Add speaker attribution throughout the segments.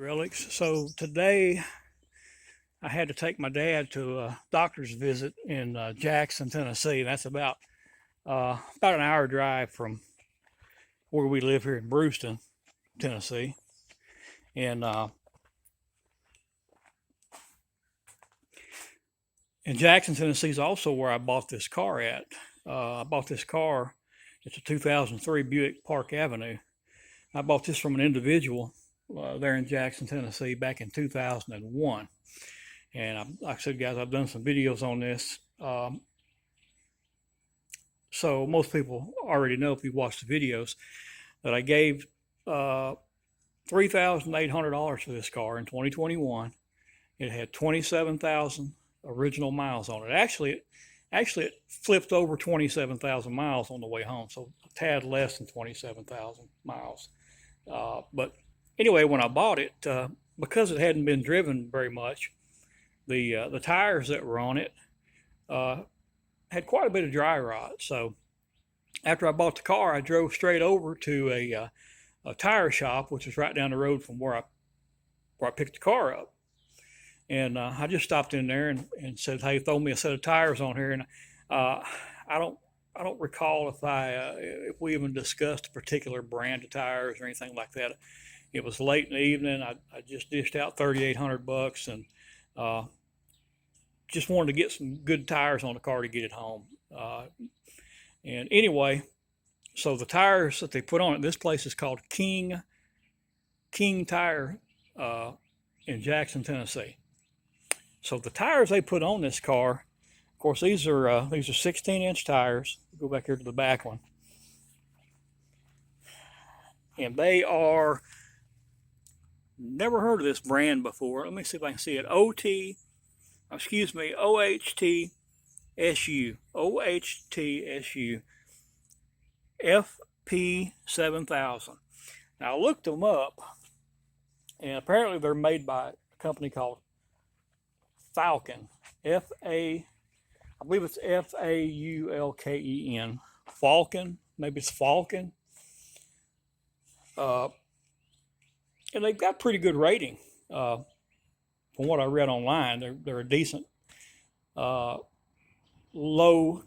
Speaker 1: Relics. So today I had to take my dad to a doctor's visit in Jackson, Tennessee. That's about an hour drive from where we live here in Brewston, Tennessee. And in Jackson, Tennessee is also where I bought this car at. I bought this car. It's a 2003 Buick Park Avenue. I bought this from an individual there in Jackson, Tennessee back in 2001. And like I said, guys, I've done some videos on this. So most people already know if you watch the videos that I gave $3,800 for this car in 2021. It had 27,000 original miles on it. Actually, it flipped over 27,000 miles on the way home, so a tad less than 27,000 miles. But anyway, when I bought it, because it hadn't been driven very much, the tires that were on it had quite a bit of dry rot. So after I bought the car, I drove straight over to a tire shop, which is right down the road from where I picked the car up. And I just stopped in there and said, "Hey, throw me a set of tires on here." And I don't recall if we even discussed a particular brand of tires or anything like that. It was late in the evening. I just dished out $3,800 and just wanted to get some good tires on the car to get it home. And anyway, so the tires that they put on it, this place is called King Tire in Jackson, Tennessee. So the tires they put on this car, of course, these are 16-inch tires. Go back here to the back one, and they are, never heard of this brand before. Let me see if I can see it. OHTSU, FP7000. Now I looked them up, and apparently they're made by a company called Falken. I believe it's Faulken. Falken, maybe it's Falken. And they've got pretty good rating. From what I read online, they're a decent low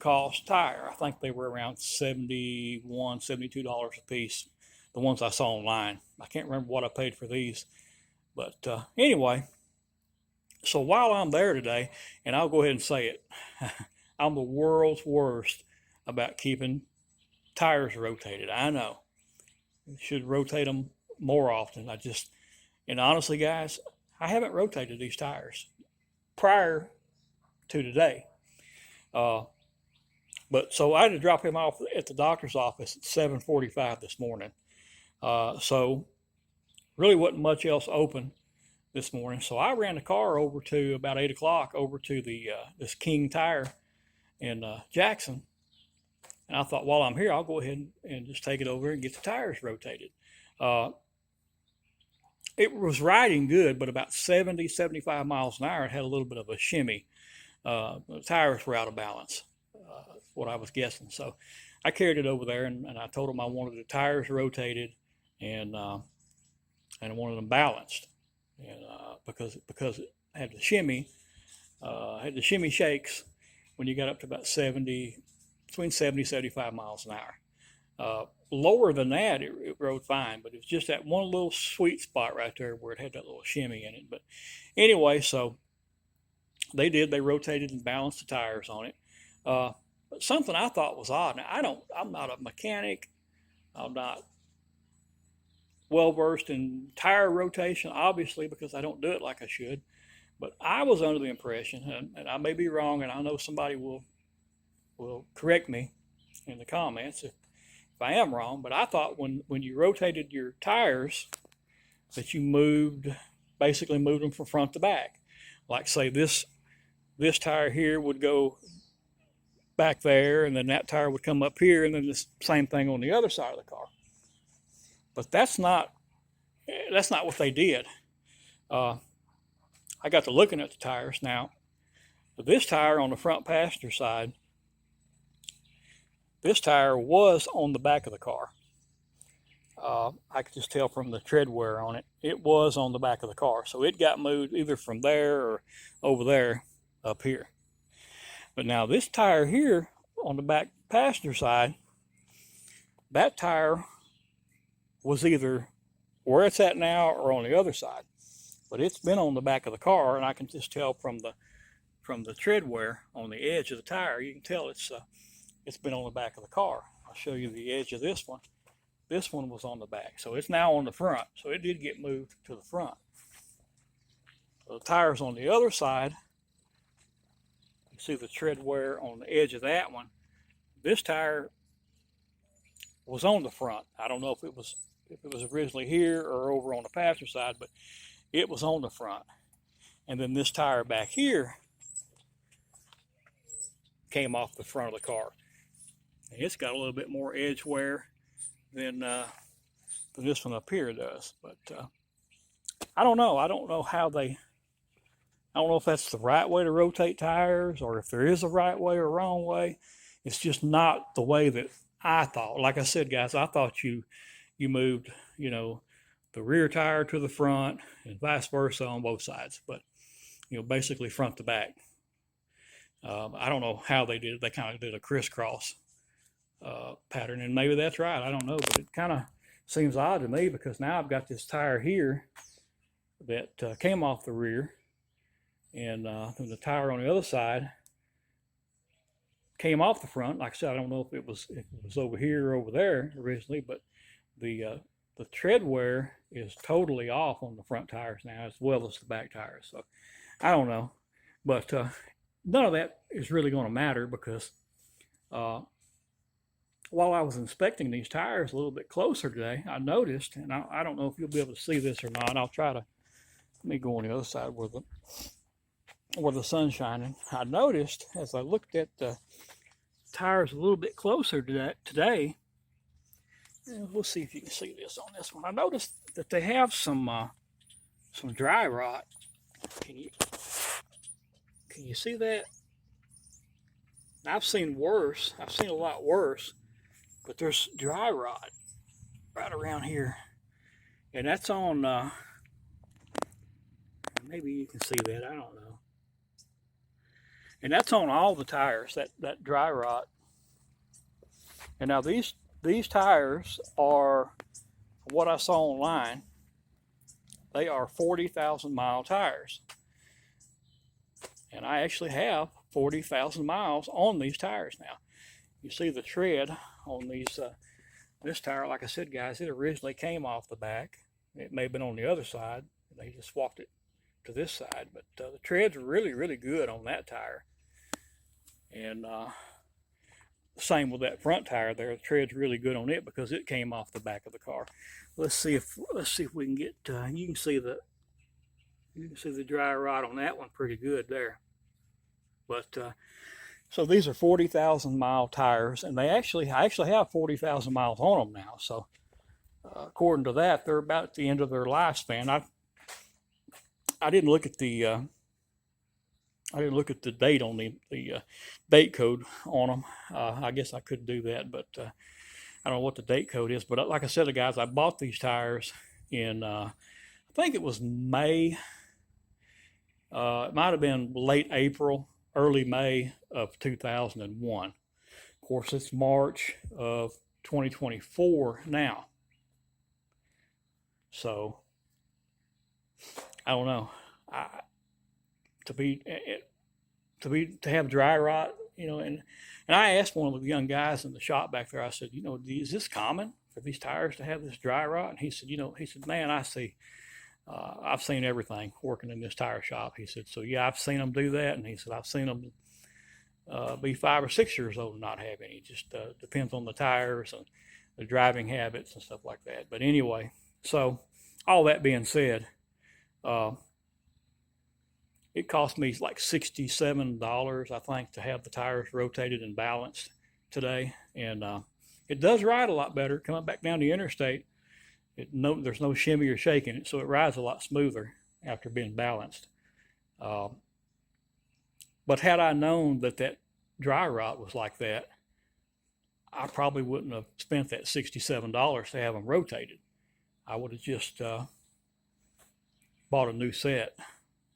Speaker 1: cost tire. I think they were around $71, $72 a piece. The ones I saw online. I can't remember what I paid for these, but anyway. So while I'm there today, and I'll go ahead and say it, I'm the world's worst about keeping tires rotated. I know. Should rotate them more often. And honestly, guys, I haven't rotated these tires prior to today. But so I had to drop him off at the doctor's office at 7:45 this morning. So really wasn't much else open this morning. So I ran the car over to about 8 o'clock over to this King Tire in Jackson. And I thought, while I'm here, I'll go ahead and just take it over and get the tires rotated. It was riding good, but about 70, 75 miles an hour, it had a little bit of a shimmy. The tires were out of balance, what I was guessing. So I carried it over there, and I told them I wanted the tires rotated and I wanted them balanced. And because it had the shimmy shakes when you got up to about between 70 and 75 miles an hour. Lower than that, it rode fine, but it was just that one little sweet spot right there where it had that little shimmy in it. But anyway, so they rotated and balanced the tires on it. But something I thought was odd. Now I'm not a mechanic. I'm not well versed in tire rotation, obviously, because I don't do it like I should. But I was under the impression, and I may be wrong, and I know somebody will correct me in the comments if I am wrong. But I thought when you rotated your tires that you basically moved them from front to back. Like say this tire here would go back there, and then that tire would come up here, and then the same thing on the other side of the car. But that's not what they did. I got to looking at the tires now. This tire on the front passenger side, this tire was on the back of the car. I could just tell from the tread wear on it. It was on the back of the car. So it got moved either from there or over there up here. But now this tire here on the back passenger side, that tire was either where it's at now or on the other side. But it's been on the back of the car, and I can just tell from the tread wear on the edge of the tire. You can tell it's been on the back of the car. I'll show you the edge of this one. This one was on the back, so it's now on the front. So it did get moved to the front. The tires on the other side, you see the tread wear on the edge of that one. This tire was on the front. I don't know if it was originally here or over on the passenger side, but it was on the front. And then this tire back here came off the front of the car. And it's got a little bit more edge wear than this one up here does. But I don't know. I don't know if that's the right way to rotate tires or if there is a right way or wrong way. It's just not the way that I thought. Like I said, guys, I thought you moved, the rear tire to the front and vice versa on both sides, but basically front to back. I don't know how they did it. They kind of did a crisscross pattern, and maybe that's right. I don't know, but it kind of seems odd to me because now I've got this tire here that came off the rear, and then the tire on the other side came off the front. Like I said, I don't know if it was over here or over there originally, but the tread wear is totally off on the front tires now as well as the back tires. So I don't know, but none of that is really going to matter because while I was inspecting these tires a little bit closer today, I noticed, and I don't know if you'll be able to see this or not. I'll try to. Let me go on the other side where the sun's shining. I noticed as I looked at the tires a little bit closer to today. We'll see if you can see this on this one. I noticed that they have some dry rot. Can you see that? I've seen worse. I've seen a lot worse, but there's dry rot right around here, and that's on. Maybe you can see that. I don't know. And that's on all the tires. That dry rot. And now these tires are, what I saw online, they are 40,000 mile tires. And I actually have 40,000 miles on these tires now. You see the tread on this tire, like I said, guys, it originally came off the back. It may have been on the other side. They just swapped it to this side. But the tread's really, really good on that tire. And same with that front tire there. The tread's really good on it because it came off the back of the car. Let's see if we can get. You can see the dry rot on that one pretty good there. But so these are 40,000 mile tires, and I actually have 40,000 miles on them now. So according to that, they're about at the end of their lifespan. I didn't look at the date on the date code on them. I guess I could do that, but I don't know what the date code is. But like I said, guys, I bought these tires in I think it was May. It might have been late April, early May of 2001. Of course, it's March of 2024 now. So I don't know. To have dry rot, and I asked one of the young guys in the shop back there. I said, is this common for these tires to have this dry rot? And he said, man, I see. I've seen everything working in this tire shop. He said, so yeah, I've seen them do that. And he said, I've seen them be 5 or 6 years old and not have any. It just depends on the tires and the driving habits and stuff like that. But anyway, so all that being said, it cost me like $67, I think, to have the tires rotated and balanced today. And it does ride a lot better. Coming back down the interstate, there's no shimmy or shaking it, so it rides a lot smoother after being balanced. But had I known that dry rot was like that, I probably wouldn't have spent that $67 to have them rotated. I would have just bought a new set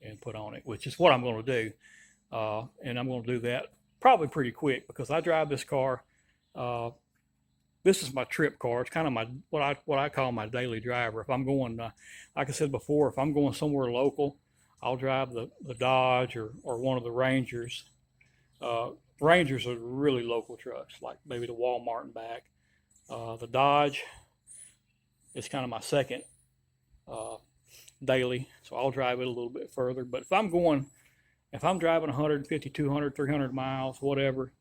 Speaker 1: and put on it, which is what I'm going to do. And I'm going to do that probably pretty quick because I drive this car. This is my trip car. It's kind of my what I call my daily driver. If I'm going, like I said before, if I'm going somewhere local, I'll drive the Dodge or one of the Rangers. Rangers are really local trucks, like maybe the Walmart and back. The Dodge is kind of my second daily, so I'll drive it a little bit further. But if I'm driving 150, 200, 300 miles, whatever,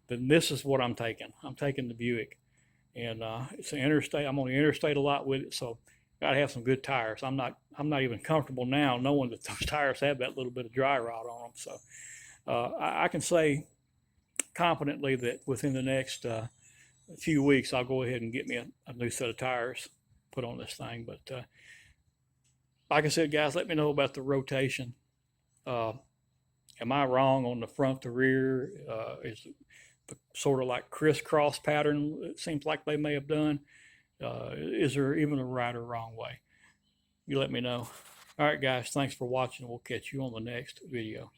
Speaker 1: then this is what I'm taking. I'm taking the Buick, and it's an interstate. I'm on the interstate a lot with it, so gotta have some good tires. I'm not even comfortable now knowing that those tires have that little bit of dry rot on them. So I can say confidently that within the next few weeks, I'll go ahead and get me a new set of tires put on this thing. But like I said, guys, let me know about the rotation. Am I wrong on the front to rear? Is it sort of like crisscross pattern it seems like they may have done? Is there even a right or wrong way? You let me know. All right, guys, thanks for watching. We'll catch you on the next video.